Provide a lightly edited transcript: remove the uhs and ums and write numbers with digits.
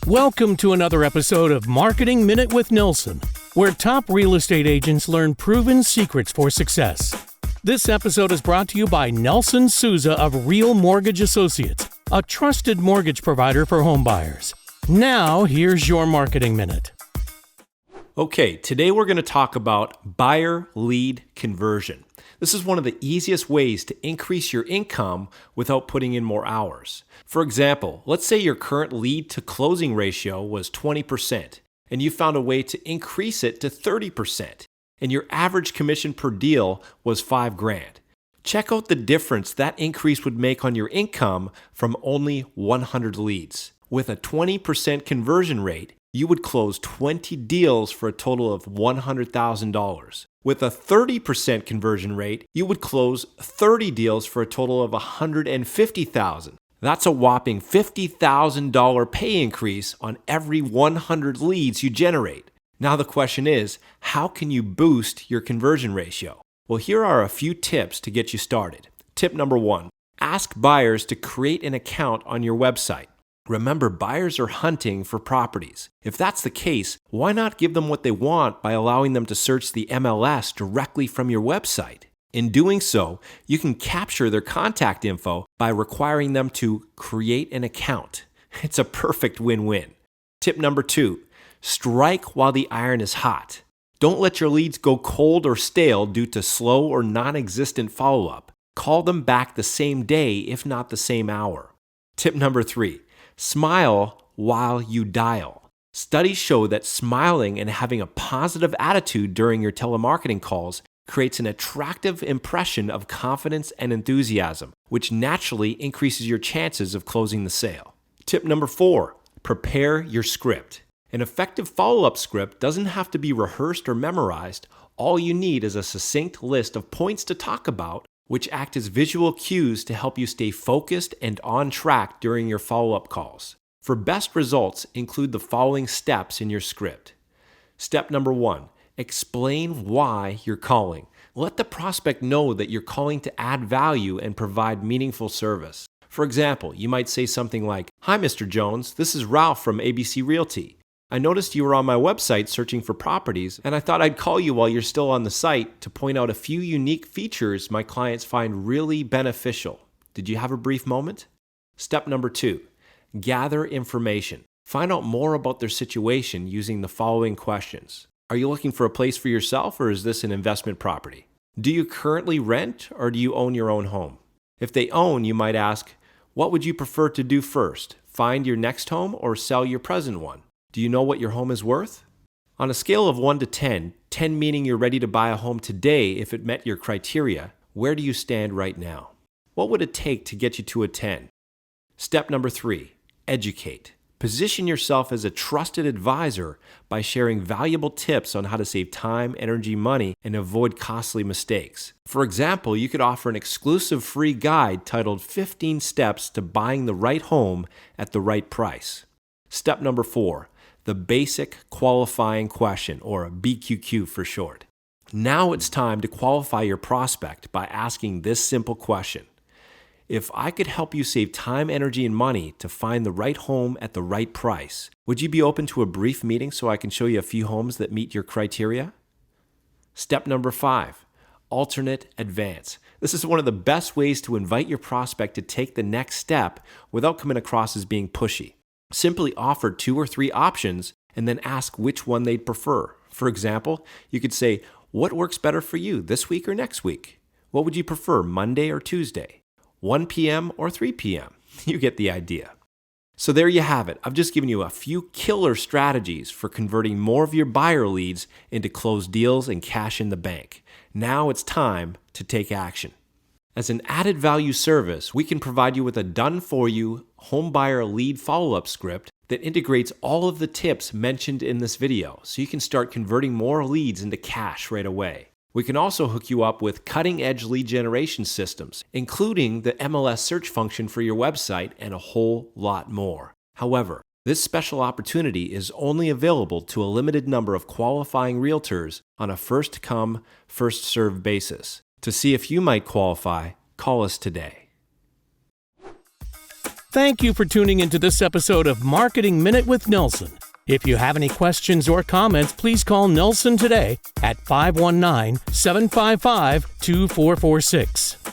Welcome to another episode of Marketing Minute with Nelson, where top real estate agents learn proven secrets for success. This episode is brought to you by Nelson Souza of Real Mortgage Associates, a trusted mortgage provider for home buyers. Now, here's your Marketing Minute. Okay, today we're going to talk about buyer lead conversion. This is one of the easiest ways to increase your income without putting in more hours. For example, let's say your current lead to closing ratio was 20% and you found a way to increase it to 30% and your average commission per deal was $5,000. Check out the difference that increase would make on your income from only 100 leads. With a 20% conversion rate, you would close 20 deals for a total of $100,000. With a 30% conversion rate, you would close 30 deals for a total of $150,000. That's a whopping $50,000 pay increase on every 100 leads you generate. Now the question is, how can you boost your conversion ratio? Well, here are a few tips to get you started. Tip number 1, ask buyers to create an account on your website. Remember, buyers are hunting for properties. If that's the case, why not give them what they want by allowing them to search the MLS directly from your website? In doing so, you can capture their contact info by requiring them to create an account. It's a perfect win-win. Tip number 2, strike while the iron is hot. Don't let your leads go cold or stale due to slow or non-existent follow-up. Call them back the same day, if not the same hour. Tip number 3, smile while you dial. Studies show that smiling and having a positive attitude during your telemarketing calls creates an attractive impression of confidence and enthusiasm, which naturally increases your chances of closing the sale. Tip number 4, prepare your script. An effective follow-up script doesn't have to be rehearsed or memorized. All you need is a succinct list of points to talk about, which act as visual cues to help you stay focused and on track during your follow-up calls. For best results, include the following steps in your script. Step number 1, explain why you're calling. Let the prospect know that you're calling to add value and provide meaningful service. For example, you might say something like, "Hi, Mr. Jones, this is Ralph from ABC Realty. I noticed you were on my website searching for properties, and I thought I'd call you while you're still on the site to point out a few unique features my clients find really beneficial. Did you have a brief moment?" Step number 2, gather information. Find out more about their situation using the following questions. Are you looking for a place for yourself, or is this an investment property? Do you currently rent, or do you own your own home? If they own, you might ask, what would you prefer to do first? Find your next home or sell your present one? Do you know what your home is worth? On a scale of 1 to 10, 10 meaning you're ready to buy a home today if it met your criteria, where do you stand right now? What would it take to get you to a 10? Step number 3, educate. Position yourself as a trusted advisor by sharing valuable tips on how to save time, energy, money, and avoid costly mistakes. For example, you could offer an exclusive free guide titled 15 Steps to Buying the Right Home at the Right Price. Step number 4, the basic qualifying question, or BQQ for short. Now it's time to qualify your prospect by asking this simple question. If I could help you save time, energy, and money to find the right home at the right price, would you be open to a brief meeting so I can show you a few homes that meet your criteria? Step number 5, alternate advance. This is one of the best ways to invite your prospect to take the next step without coming across as being pushy. Simply offer 2 or 3 options and then ask which one they'd prefer. For example, you could say, what works better for you, this week or next week? What would you prefer, Monday or Tuesday? 1 p.m. or 3 p.m.? You get the idea. So there you have it. I've just given you a few killer strategies for converting more of your buyer leads into closed deals and cash in the bank. Now it's time to take action. As an added value service, we can provide you with a done-for-you home buyer lead follow-up script that integrates all of the tips mentioned in this video, so you can start converting more leads into cash right away. We can also hook you up with cutting-edge lead generation systems, including the MLS search function for your website and a whole lot more. However, this special opportunity is only available to a limited number of qualifying realtors on a first-come, first-served basis. To see if you might qualify, call us today. Thank you for tuning into this episode of Marketing Minute with Nelson. If you have any questions or comments, please call Nelson today at 519-755-2446.